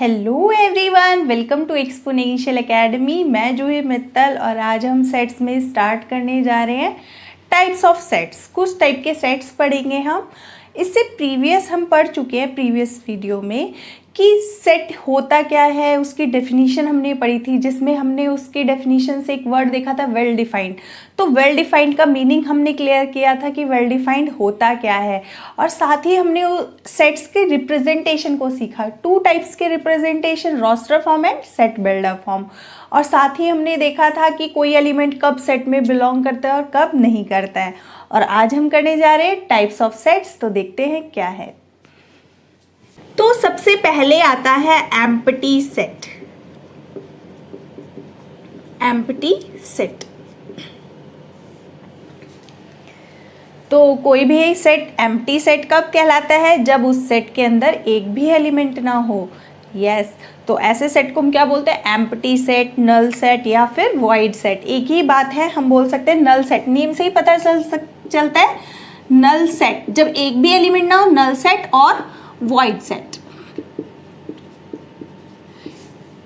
Hello everyone, welcome to exponential academy. मैं जूही मित्तल और आज हम सेट्स में स्टार्ट करने जा रहे हैं टाइप्स ऑफ सेट्स। कुछ टाइप के सेट्स पढ़ेंगे हम। इससे प्रीवियस हम पढ़ चुके हैं प्रीवियस वीडियो में कि सेट होता क्या है, उसकी डेफिनेशन हमने पढ़ी थी, जिसमें हमने उसकी डेफिनेशन से एक वर्ड देखा था वेल डिफाइंड। तो वेल डिफाइंड का मीनिंग हमने क्लियर किया था कि वेल डिफाइंड होता क्या है, और साथ ही हमने सेट्स के रिप्रेजेंटेशन को सीखा। टू टाइप्स के representation, roster form and set builder form. और साथ ही हमने देखा था कि कोई एलिमेंट कब सेट में बिलोंग करता है और कब नहीं करता है। और आज हम करने जा रहे हैं टाइप्स ऑफ सेट्स। तो देखते हैं क्या है। तो सबसे पहले आता है एम्प्टी सेट। एम्प्टी सेट तो कोई भी सेट एम्प्टी सेट कब कहलाता है? जब उस सेट के अंदर एक भी एलिमेंट ना हो। यस, तो ऐसे सेट को हम क्या बोलते हैं? एम्प्टी सेट, नल सेट या फिर वॉइड सेट। एक ही बात है, हम बोल सकते हैं नल सेट। नेम से ही पता चलता है नल सेट, जब एक भी एलिमेंट ना हो। नल सेट और void set.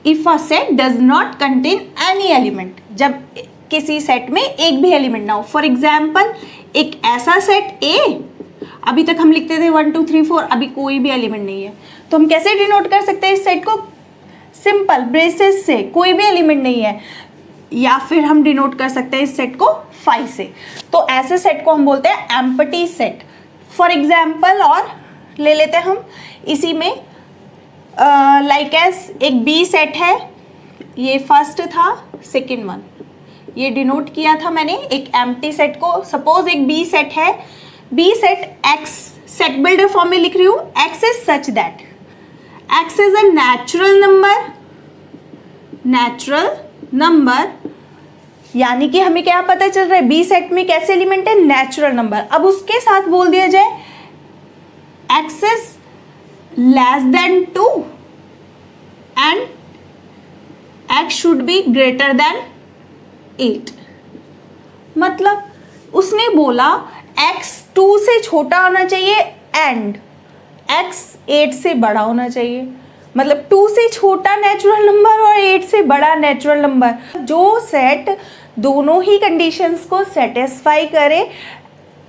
If a set does not contain any element, जब किसी सेट में एक भी एलिमेंट ना हो। फॉर एग्जाम्पल, एक ऐसा सेट A, अभी तक हम लिखते थे 1 2 3 4, अभी कोई भी एलिमेंट नहीं है, तो हम कैसे डिनोट कर सकते हैं इस सेट को? सिंपल, ब्रेसेस से, कोई भी एलिमेंट नहीं है। या फिर हम डिनोट कर सकते हैं इस सेट को 5 से। तो ऐसे सेट को हम बोलते हैं एम्प्टी सेट। फॉर एग्जाम्पल और ले लेते हैं हम इसी में, लाइक एस एक बी सेट है, ये फर्स्ट था, सेकंड वन, ये डिनोट किया था मैंने एक एम्प्टी सेट को। सपोज एक बी सेट है, B set X, set builder form में लिख रही हूँ, X is such that X is a natural number. यानी कि हमें क्या पता चल रहा है? बी सेट में कैसे एलिमेंट है? Natural number. अब उसके साथ बोल दिया जाए x is less than 2 and x should be greater than 8। मतलब उसने बोला x 2 से छोटा होना चाहिए एंड x 8 से बड़ा होना चाहिए। मतलब 2 से छोटा नेचुरल नंबर और 8 से बड़ा नेचुरल नंबर, जो सेट दोनों ही कंडीशंस को सेटिस्फाई करे।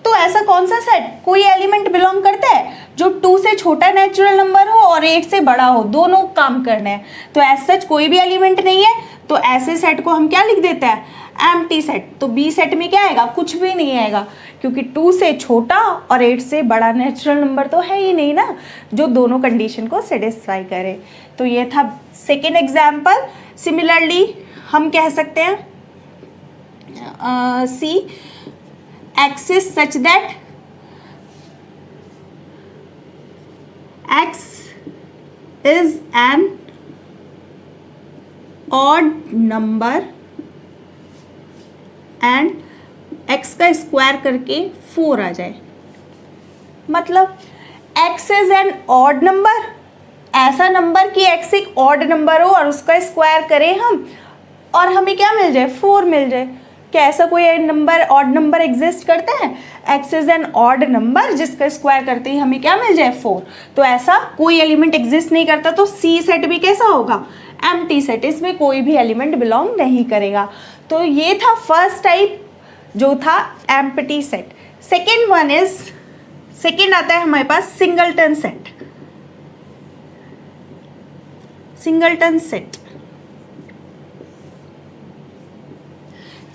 तो ऐसा कौन सा सेट, कोई एलिमेंट बिलोंग करता है जो 2 से छोटा नेचुरल नंबर हो और 8 से बड़ा हो, दोनों काम करने हैं। तो एज सच कोई भी एलिमेंट नहीं है, तो ऐसे सेट को हम क्या लिख देते हैं? Empty set. तो बी सेट में क्या आएगा? कुछ भी नहीं आएगा, क्योंकि 2 से छोटा और 8 से बड़ा नेचुरल नंबर तो है ही नहीं ना, जो दोनों कंडीशन को सेटिस्फाई करे। तो ये था सेकेंड एग्जाम्पल। सिमिलरली हम कह सकते हैं सी x is such that x is an odd number and x का स्क्वायर करके 4 आ जाए। मतलब x is an odd number, ऐसा नंबर कि x एक ऑड नंबर हो और उसका स्क्वायर करें हम और हमें क्या मिल जाए? 4 मिल जाए। क्या ऐसा कोई नंबर, ऑड नंबर एग्जिस्ट करता है? x is an odd number जिसका स्क्वायर करते ही हमें क्या मिल जाए? 4। तो ऐसा कोई एलिमेंट एग्जिस्ट नहीं करता। तो सी सेट भी कैसा होगा? Empty set. इसमें कोई भी एलिमेंट बिलोंग नहीं करेगा। तो ये था फर्स्ट टाइप जो था empty set. Second one is, second आता है हमारे पास singleton set. Singleton set,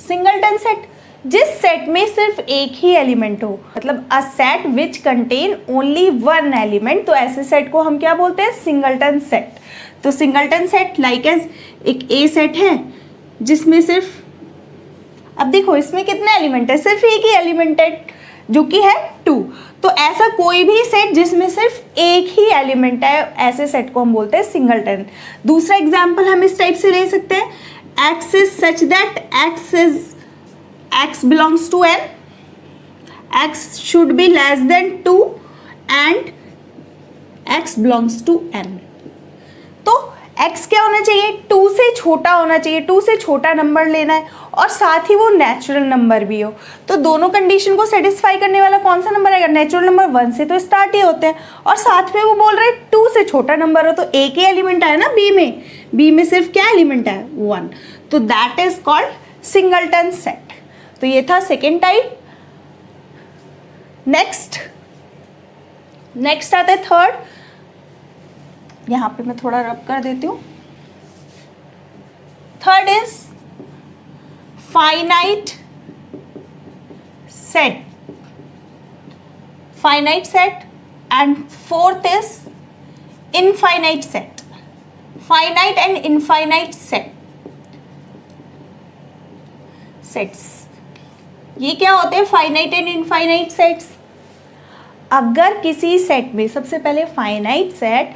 singleton set जिस सेट में सिर्फ एक ही एलिमेंट हो, मतलब a set which contain only one element. तो ऐसे सेट को हम क्या बोलते हैं? Singleton set. तो सिंगलटन सेट लाइक एज एक ए सेट है जिसमें सिर्फ, अब देखो इसमें कितने एलिमेंट है? सिर्फ एक ही एलिमेंट है जो कि है 2। तो ऐसा कोई भी सेट जिसमें सिर्फ एक ही एलिमेंट है, ऐसे सेट को हम बोलते हैं सिंगलटन। दूसरा एग्जाम्पल हम इस टाइप से ले सकते हैं, x is such that x belongs to n, x should be less than 2 and x belongs to n। तो x क्या होना चाहिए, 2 से छोटा होना चाहिए, 2 से छोटा नंबर लेना है और साथ ही वो नेचुरल नंबर भी हो। तो दोनों कंडीशन को सेटिस्फाई करने वाला कौन सा नंबर आएगा, नेचुरल नंबर। 1 से तो स्टार्ट ही होते हैं और साथ में वो बोल रहे हैं 2 से छोटा नंबर हो, तो एक ही एलिमेंट आया ना बी में सिर्फ क्या एलिमेंट है, 1, तो that is called singleton set. तो ये था सेकेंड टाइप। नेक्स्ट आता है थर्ड, यहां पे मैं थोड़ा रब कर देती हूं। Third is finite set, and fourth is infinite set, finite and infinite sets. ये क्या होते हैं, फाइनाइट एंड इनफाइनाइट सेट्स। अगर किसी सेट में, सबसे पहले फाइनाइट सेट,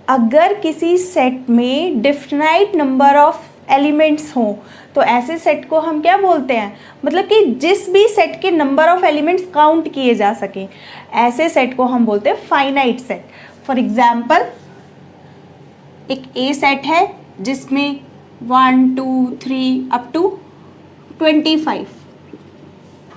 अगर किसी सेट में डिफिनाइट नंबर ऑफ एलिमेंट्स हों तो ऐसे सेट को हम क्या बोलते हैं, मतलब कि जिस भी सेट के नंबर ऑफ एलिमेंट्स काउंट किए जा सके, ऐसे सेट को हम बोलते हैं फाइनाइट सेट। फॉर एग्जाम्पल, एक ए सेट है जिसमें 1 2 3 अप टू 25,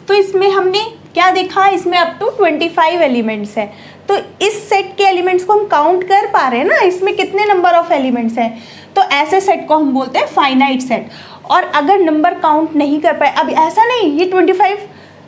तो इसमें हमने क्या देखा, इसमें अप टू 25 एलिमेंट्स हैं। तो इस सेट के एलिमेंट्स को हम काउंट कर पा रहे हैं ना, इसमें कितने नंबर ऑफ एलिमेंट्स हैं, तो ऐसे सेट को हम बोलते हैं फाइनाइट सेट। और अगर नंबर काउंट नहीं कर पाए, अब ऐसा नहीं ये 25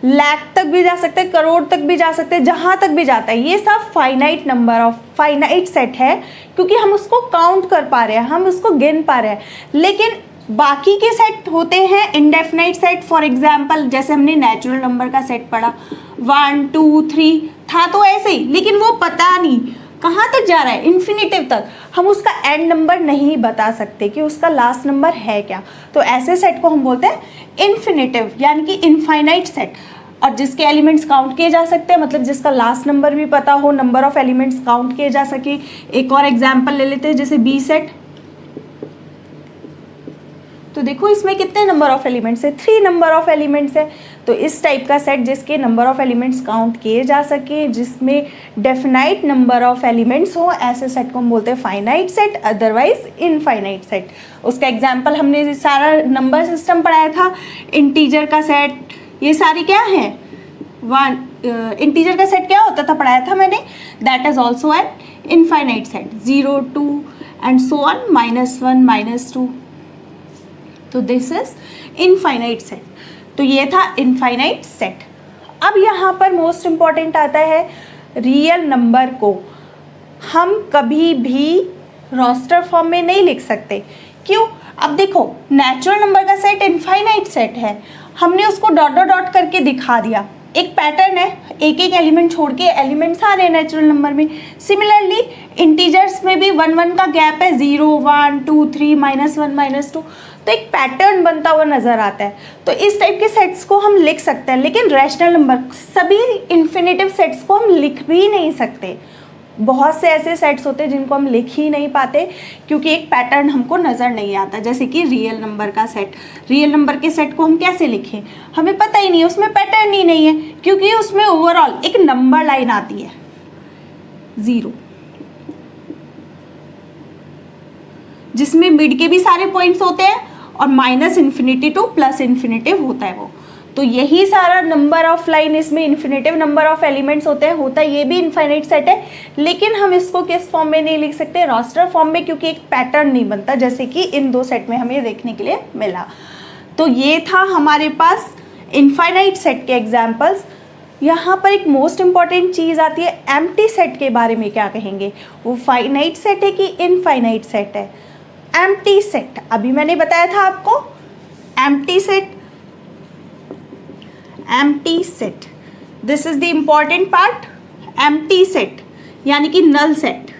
लाख तक भी जा सकते हैं, करोड़ तक भी जा सकते हैं, जहाँ तक भी जाता है, ये सब finite number of finite set है, क्योंकि हम उसको काउंट कर पा रहे हैं, हम उसको गिन पा रहे हैं। लेकिन बाकी के सेट होते हैं इंडेफिनाइट सेट। फॉर एग्जाम्पल, जैसे हमने नेचुरल नंबर का सेट पढ़ा, 1 2 3 था तो ऐसे ही, लेकिन वो पता नहीं कहाँ तक जा रहा है, इन्फिनिटिव तक, हम उसका एंड नंबर नहीं बता सकते कि उसका लास्ट नंबर है क्या, तो ऐसे सेट को हम बोलते हैं इन्फिनिटिव, यानी कि इनफाइनाइट सेट। और जिसके एलिमेंट्स काउंट किए जा सकते हैं, मतलब जिसका लास्ट नंबर भी पता हो, नंबर ऑफ एलिमेंट्स काउंट किए जा सके। एक और एग्जाम्पल ले लेते हैं, जैसे बी सेट, तो देखो इसमें कितने नंबर ऑफ एलिमेंट्स है, 3 नंबर ऑफ एलिमेंट्स है। तो इस टाइप का सेट जिसके नंबर ऑफ एलिमेंट्स काउंट किए जा सके, जिसमें डेफिनाइट नंबर ऑफ एलिमेंट्स हो, ऐसे सेट को हम बोलते हैं finite set, otherwise infinite set. उसका एग्जांपल हमने सारा नंबर सिस्टम पढ़ाया था, इंटीजर का सेट, ये सारी क्या है, इंटीजर का सेट क्या होता था पढ़ाया था मैंने, that is also an infinite set, 0 2 and so on, -1 -2, तो दिस इज इनफाइनाइट सेट। तो ये था इनफाइनाइट सेट। अब यहाँ पर मोस्ट इम्पॉर्टेंट आता है, रियल नंबर को हम कभी भी रोस्टर फॉर्म में नहीं लिख सकते। क्यों? अब देखो, नेचुरल नंबर का सेट इनफाइनाइट सेट है, हमने उसको डॉट डॉट डॉट करके दिखा दिया, एक पैटर्न है, एक एक एलिमेंट छोड़ के एलिमेंट्स आ रहे हैं नेचुरल नंबर में। सिमिलरली इंटीजर्स में भी 1 1 का गैप है, 0 1 2 3 -1 -2, तो एक पैटर्न बनता हुआ नजर आता है। तो इस टाइप के सेट्स को हम लिख सकते हैं, लेकिन रैशनल नंबर, सभी इन्फिनिटिव सेट्स को हम लिख भी नहीं सकते। बहुत से ऐसे सेट्स होते हैं जिनको हम लिख ही नहीं पाते, क्योंकि एक पैटर्न हमको नज़र नहीं आता। जैसे कि रियल नंबर का सेट, रियल नंबर के सेट को हम कैसे लिखें, हमें पता ही नहीं, उसमें पैटर्न ही नहीं है, क्योंकि उसमें ओवरऑल एक नंबर लाइन आती है 0, जिसमें मिड के भी सारे पॉइंट्स होते हैं और -इन्फिनिटी टू +इन्फिनिटिव होता है वो। तो यही सारा नंबर ऑफ लाइन, इसमें इन्फिनिटिव नंबर ऑफ एलिमेंट्स होते हैं, होता है ये भी इनफाइनाइट सेट है, लेकिन हम इसको किस फॉर्म में नहीं लिख सकते, रोस्टर फॉर्म में, क्योंकि एक पैटर्न नहीं बनता, जैसे कि इन 2 सेट में हमें देखने के लिए मिला। तो ये था हमारे पास इनफाइनाइट सेट के एग्जाम्पल्स। यहाँ पर एक मोस्ट इंपॉर्टेंट चीज़ आती है, एम्प्टी सेट के बारे में क्या कहेंगे, वो फाइनाइट सेट है कि इनफाइनाइट सेट है। एम्प्टी सेट अभी मैंने बताया था आपको, empty set, this is the important part. Empty set यानी कि नल सेट,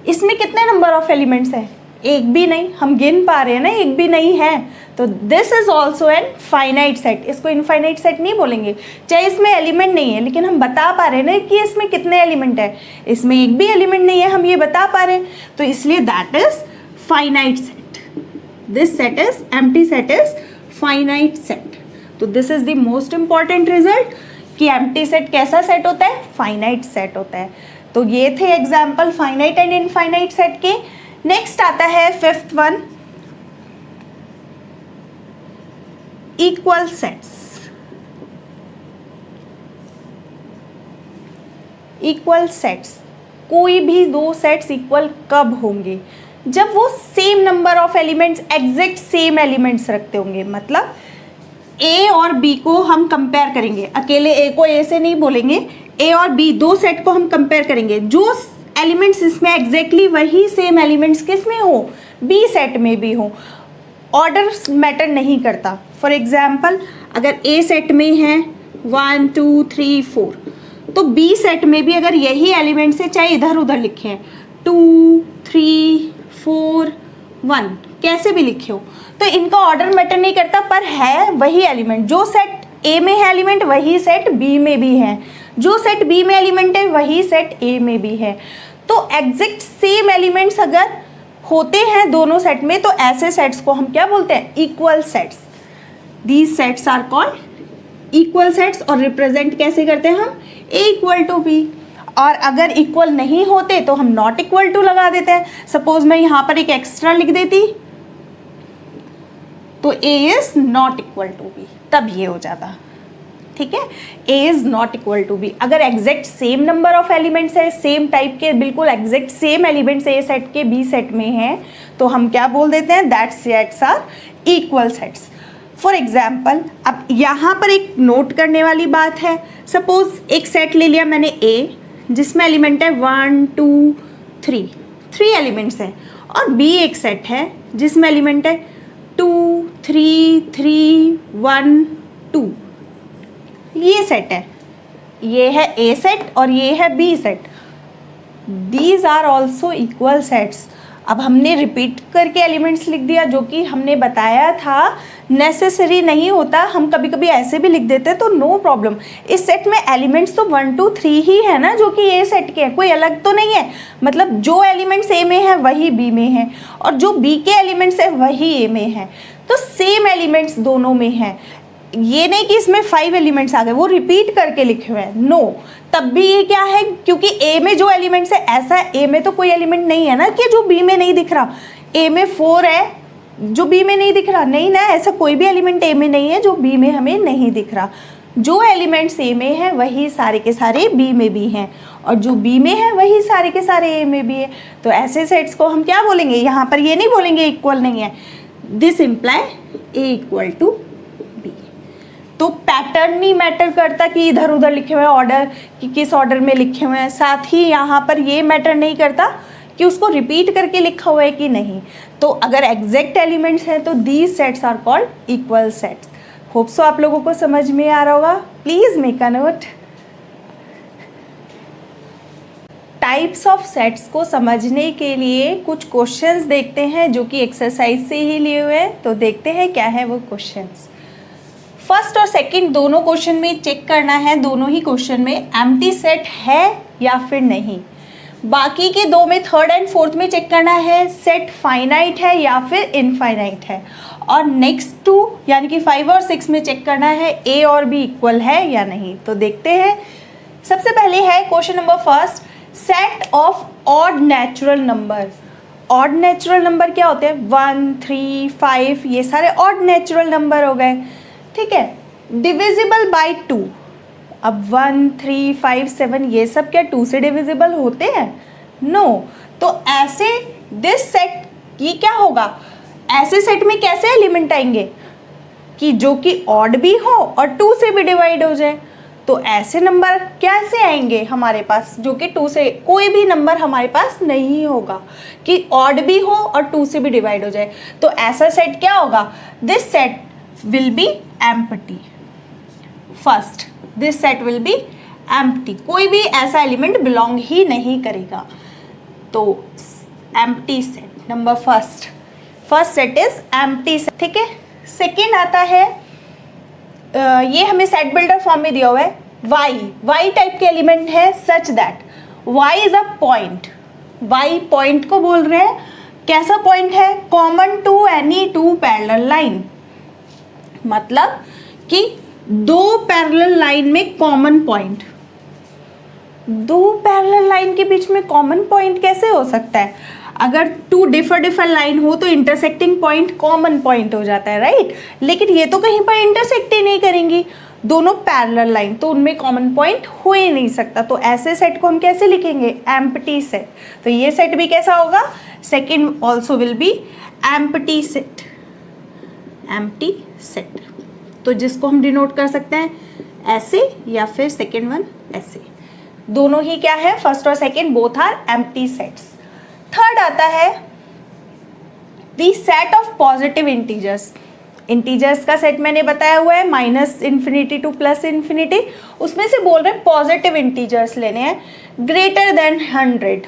इसमें कितने नंबर ऑफ एलिमेंट्स है, एक भी नहीं, हम गिन पा रहे हैं ना, एक भी नहीं है, तो this is also an finite set. इसको इनफाइनाइट सेट नहीं बोलेंगे, चाहे इसमें एलिमेंट नहीं है, लेकिन हम बता पा रहे हैं ना कि इसमें कितने एलिमेंट है, इसमें एक भी एलिमेंट नहीं है, हम ये बता पा रहे हैं, तो इसलिए that is finite set. This set is empty set is finite set. तो this is the most important result कि एम्प्टी सेट कैसा सेट होता है, फाइनाइट सेट होता है। तो ये थे example finite and infinite set के। नेक्स्ट आता है fifth one, equal sets. Equal sets, कोई भी दो सेट्स इक्वल कब होंगे? जब वो same number of elements, exact same elements रखते होंगे। मतलब ए और बी को हम कंपेयर करेंगे, अकेले ए को ए से नहीं बोलेंगे, ए और बी दो सेट को हम कंपेयर करेंगे, जो एलिमेंट्स इसमें एग्जैक्टली वही सेम एलिमेंट्स किस में हो, बी सेट में भी हो। ऑर्डर मैटर नहीं करता। फॉर एग्जाम्पल अगर ए सेट में है 1 2 3 4, तो बी सेट में भी अगर यही एलिमेंट्स है, चाहे इधर उधर लिखे हैं 2 3 4 1, कैसे भी लिखे हो, तो इनका ऑर्डर मैटर नहीं करता, पर है वही एलिमेंट। जो सेट ए में है एलिमेंट वही सेट बी में भी है, जो सेट बी में एलिमेंट है वही सेट ए में भी है। तो एग्जैक्ट सेम एलिमेंट्स अगर होते हैं दोनों सेट में, तो ऐसे सेट्स को हम क्या बोलते हैं, equal sets. These sets are called equal sets. और रिप्रेजेंट कैसे करते हैं हम, ए इक्वल टू बी। और अगर इक्वल नहीं होते तो हम नॉट इक्वल टू लगा देते हैं। सपोज मैं यहाँ पर एक एक्स्ट्रा लिख देती तो A is not equal to B, तब ये हो जाता, ठीक है, A is not equal to B. अगर exact same number of elements है, सेम टाइप के, बिल्कुल exact same elements A set के बी सेट में हैं, तो हम क्या बोल देते हैं, that sets are equal sets. For example अब यहाँ पर एक नोट करने वाली बात है। सपोज एक सेट ले लिया मैंने ए, जिसमें एलिमेंट है 1 2 3, 3 एलिमेंट्स हैं, और बी एक सेट है जिसमें एलिमेंट है 2 3 3 1 2। ये सेट है, ये है ए सेट और ये है B set. These are also equal sets. अब हमने रिपीट करके एलिमेंट्स लिख दिया, जो कि हमने बताया था नेसेसरी नहीं होता, हम कभी कभी ऐसे भी लिख देते हैं, तो नो प्रॉब्लम। इस सेट में एलिमेंट्स तो 1 2 3 ही है ना, जो कि ए सेट के हैं, कोई अलग तो नहीं है। मतलब जो एलिमेंट्स ए में है वही बी में है, और जो बी के एलिमेंट्स है वही ए में है, तो सेम एलिमेंट्स दोनों में है। ये नहीं कि इसमें 5 एलिमेंट्स आ गए, वो रिपीट करके लिखे हुए हैं, नो। तब भी ये क्या है, क्योंकि ए में जो एलिमेंट्स है, ऐसा ए में तो कोई एलिमेंट नहीं है ना कि जो बी में नहीं दिख रहा। ए में 4 है जो बी में नहीं दिख रहा, नहीं ना, ऐसा कोई भी एलिमेंट ए में नहीं है जो बी में हमें नहीं दिख रहा। जो एलिमेंट्स ए में है वही सारे के सारे बी में भी हैं, और जो बी में है वही सारे के सारे ए में भी है। तो ऐसे सेट्स को हम क्या बोलेंगे, यहाँ पर ये नहीं बोलेंगे इक्वल नहीं है, this imply A equal to B. तो पैटर्न नहीं मैटर करता कि इधर उधर लिखे हुए ऑर्डर, कि किस ऑर्डर में लिखे हुए हैं। साथ ही यहाँ पर ये मैटर नहीं करता कि उसको रिपीट करके लिखा हुआ है कि नहीं। तो अगर एग्जैक्ट एलिमेंट्स हैं तो these sets are called equal sets. Hope so आप लोगों को समझ में आ रहा होगा। Please make a note. Types of sets को समझने के लिए कुछ क्वेश्चंस देखते हैं, जो कि एक्सरसाइज से ही लिए हुए हैं। तो देखते हैं क्या है वो क्वेश्चंस। फर्स्ट और सेकंड दोनों क्वेश्चन में चेक करना है, दोनों ही क्वेश्चन में एम्प्टी सेट है या फिर नहीं। बाकी के दो में, थर्ड एंड फोर्थ में चेक करना है सेट फाइनाइट है या फिर इनफाइनाइट है। और नेक्स्ट 2 यानी कि 5 और 6 में चेक करना है ए और बी इक्वल है या नहीं। तो देखते हैं। सबसे पहले है question number first, set of odd natural number. Odd natural number क्या होते हैं, 1 3 5, ये सारे ऑड नेचुरल नंबर हो गए, ठीक है। डिविजिबल बाय 2, अब 1 3 5 7 ये सब क्या 2 से डिविजिबल होते हैं, नो। तो ऐसे दिस सेट, ये क्या होगा, ऐसे सेट में कैसे एलिमेंट आएंगे कि जो कि ऑड भी हो और 2 से भी डिवाइड हो जाए। तो ऐसे नंबर कैसे आएंगे हमारे पास, जो कि 2 से, कोई भी नंबर हमारे पास नहीं होगा कि ऑड भी हो और 2 से भी डिवाइड हो जाए। तो ऐसा सेट क्या होगा, this set will be empty. First, this set will be empty, कोई भी ऐसा एलिमेंट बिलोंग ही नहीं करेगा। तो empty set number first set is empty set, ठीक है। सेकेंड आता है, ये हमें सेट बिल्डर फॉर्म में दिया हुआ है, वाई टाइप के एलिमेंट है such that Y is a point. Y point को बोल रहे हैं, कैसा पॉइंट है, common to any 2 parallel line. मतलब कि 2 पैरेलल लाइन में कॉमन पॉइंट, दो पैरेलल लाइन के बीच में कॉमन पॉइंट कैसे हो सकता है? अगर टू डिफर लाइन हो तो इंटरसेक्टिंग पॉइंट कॉमन पॉइंट हो जाता है, राइट? लेकिन ये तो कहीं पर इंटरसेक्ट ही नहीं करेंगी, दोनों पैरेलल लाइन, तो उनमें कॉमन पॉइंट हो ही नहीं सकता। तो ऐसे सेट को हम कैसे लिखेंगे? Empty set. तो ये सेट भी कैसा होगा? Second also will be empty set, empty set. तो जिसको हम डिनोट कर सकते हैं ऐसे या फिर सेकेंड वन ऐसे, दोनों ही क्या है? फर्स्ट और second both are empty sets. Third आता है the set of positive integers. Integers का सेट मैंने बताया हुआ है -∞ टू +∞। उसमें से बोल रहे हैं पॉजिटिव इंटीजर्स लेने हैं ग्रेटर देन 100,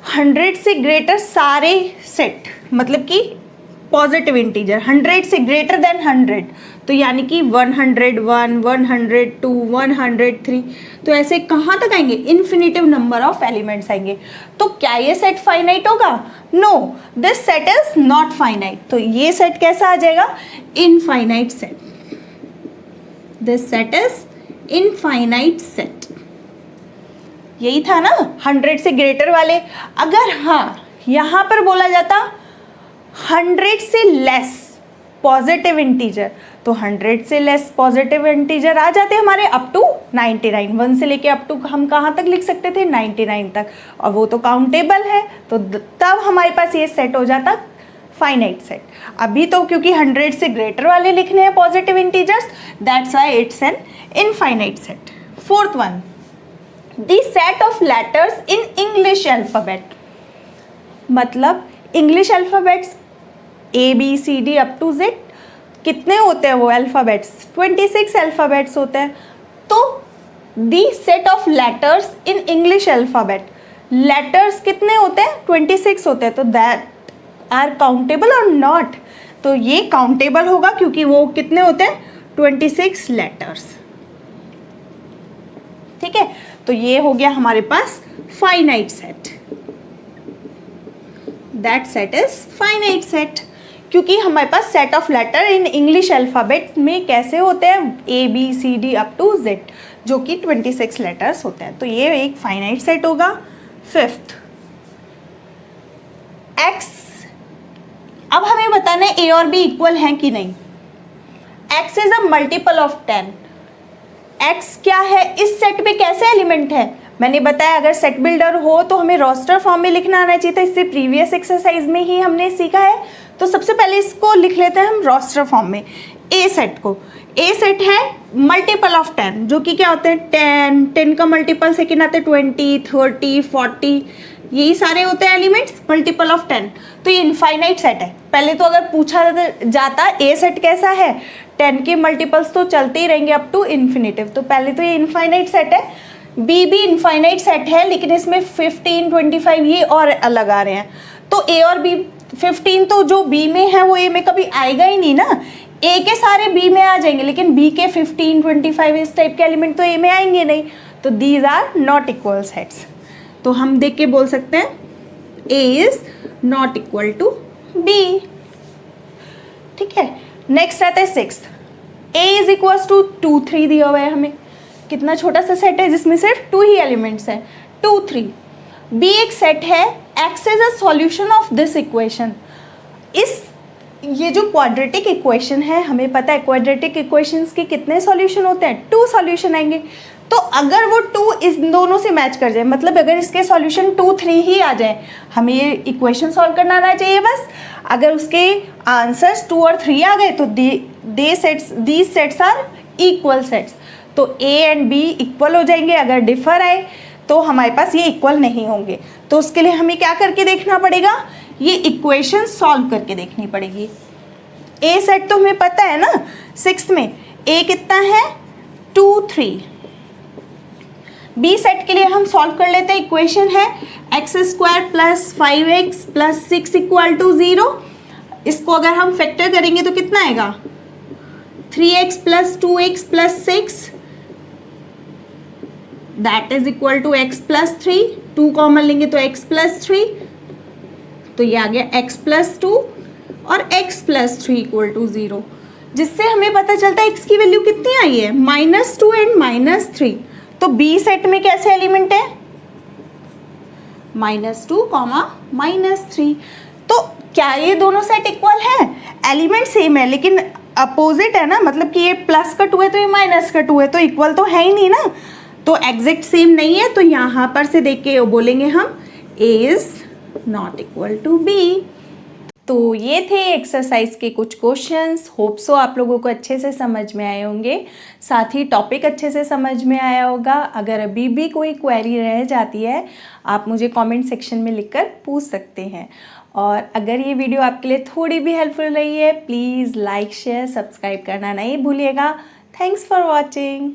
100 से ग्रेटर सारे सेट, मतलब कि पॉजिटिव इंटीजर 100 से ग्रेटर देन 100, तो यानी कि 101, 102, 103, तो ऐसे कहाँ तक आएंगे? इन्फिनिटिव नंबर ऑफ एलिमेंट्स आएंगे। तो क्या ये सेट फाइनाइट होगा? No, this set is not finite. तो ये सेट कैसा आ जाएगा? Infinite set. This set is infinite set. यही था ना 100 से ग्रेटर वाले। अगर हाँ यहाँ पर बोला जाता 100 से लेस पॉजिटिव इंटीजर, तो 100 से लेस पॉजिटिव इंटीजर आ जाते हमारे अप टू 99, 1 से लेके अप टू हम कहाँ तक लिख सकते थे? 99 तक, और वो तो काउंटेबल है, तो तब हमारे पास ये सेट हो जाता फाइनाइट सेट। अभी तो क्योंकि 100 से ग्रेटर वाले लिखने हैं positive integers, that's why it's an infinite set. Fourth one, the set of letters in English alphabet. मतलब English alphabets ABCD up to Z कितने होते हैं वो अल्फ़ाबेट्स? 26 अल्फ़ाबेट्स होते हैं। तो the set of letters in English alphabet, letters कितने होते हैं? 26 होते हैं। तो दैट आर काउंटेबल और नॉट? तो ये काउंटेबल होगा क्योंकि वो कितने होते हैं? 26 लेटर्स। ठीक है, तो ये हो गया हमारे पास finite set. That set is finite set, क्योंकि हमारे पास set of letter in English alphabet में कैसे होते हैं? ABCD अप टू Z, जो कि 26 लेटर्स होते हैं। तो ये एक फाइनाइट सेट होगा। फिफ्थ, X, अब हमें बताना है A और B इक्वल हैं कि नहीं। X is a multiple of 10। X क्या है? इस सेट में कैसे एलिमेंट है? मैंने बताया अगर सेट बिल्डर हो तो हमें रोस्टर फॉर्म में लिखना आना चाहिए था, इससे प्रीवियस एक्सरसाइज में ही हमने सीखा है। तो सबसे पहले इसको लिख लेते हैं हम रोस्टर फॉर्म में। ए सेट को, ए सेट है मल्टीपल ऑफ 10, जो कि क्या होते हैं? 10 का मल्टीपल सेकेंड आते हैं 20, 30, 40, यही सारे होते हैं एलिमेंट्स मल्टीपल ऑफ 10। तो ये इनफाइनाइट सेट है। पहले तो अगर पूछा जाता ए सेट कैसा है, 10 के मल्टीपल्स तो चलते ही रहेंगे अप टू इन्फिनिटिव, तो पहले तो ये इनफाइनाइट सेट है। बी भी इनफाइनाइट सेट है, लेकिन इसमें 15, 25 ये और अलग आ रहे हैं। तो ए और बी, 15 तो जो बी में है वो ए में कभी आएगा ही नहीं ना, ए के सारे बी में आ जाएंगे, लेकिन बी के 15, 25 इस टाइप के एलिमेंट तो ए में आएंगे नहीं। तो these are not equal sets. तो हम देख के बोल सकते हैं A is not equal to B. ठीक है, नेक्स्ट आता है 6th, A is equal to 2, 3 दिया हुआ है हमें। कितना छोटा सा सेट है जिसमें सिर्फ 2 ही एलिमेंट्स हैं, 2, 3। बी एक सेट है, x is a solution of this equation. ये जो क्वाड्रेटिक इक्वेशन है, हमें पता है क्वाड्रेटिक इक्वेशंस के कितने सॉल्यूशन होते हैं? 2 सॉल्यूशन आएंगे। तो अगर वो 2 इस दोनों से मैच कर जाए, मतलब अगर इसके सॉल्यूशन 2, 3 ही आ जाए, हमें ये इक्वेशन सॉल्व करना आना चाहिए बस। अगर उसके आंसर्स 2 और 3 आ गए तो these sets are equal sets. तो ए एंड बी इक्वल हो जाएंगे। अगर डिफर आए तो हमारे पास ये इक्वल नहीं होंगे। तो उसके लिए हमें क्या करके देखना पड़ेगा? ये इक्वेशन सॉल्व करके देखनी पड़ेगी। ए सेट तो हमें पता है ना, 6th में ए कितना है? 2, 3। बी सेट के लिए हम सॉल्व कर लेते हैं। इक्वेशन है x² + 5x + 6 = 0। इसको अगर हम फैक्टर करेंगे तो कितना आएगा? 3x + 2x + 6 that is equal to x + 3। 2 common लेंगे तो x + 3, तो ये आ गया x + 2 और x + 3 = 0, जिससे हमें पता चलता है x की वैल्यू कितनी आई है? -2 एंड -3। तो बी सेट में कैसे एलिमेंट है, -2, -3। तो क्या ये दोनों सेट इक्वल है, एलिमेंट सेम है लेकिन अपोजिट है ना, मतलब कि ये प्लस का 2 है तो ये माइनस का 2 है, तो इक्वल तो है ही नहीं ना, तो एग्जैक्ट सेम नहीं है। तो यहाँ पर से देख के बोलेंगे हम A is not equal to B। तो ये थे एक्सरसाइज के कुछ क्वेश्चंस। होप सो आप लोगों को अच्छे से समझ में आए होंगे, साथ ही टॉपिक अच्छे से समझ में आया होगा। अगर अभी भी कोई क्वेरी रह जाती है आप मुझे कमेंट सेक्शन में लिखकर पूछ सकते हैं। और अगर ये वीडियो आपके लिए थोड़ी भी हेल्पफुल रही है प्लीज़ लाइक शेयर सब्सक्राइब करना नहीं भूलिएगा। Thanks for watching.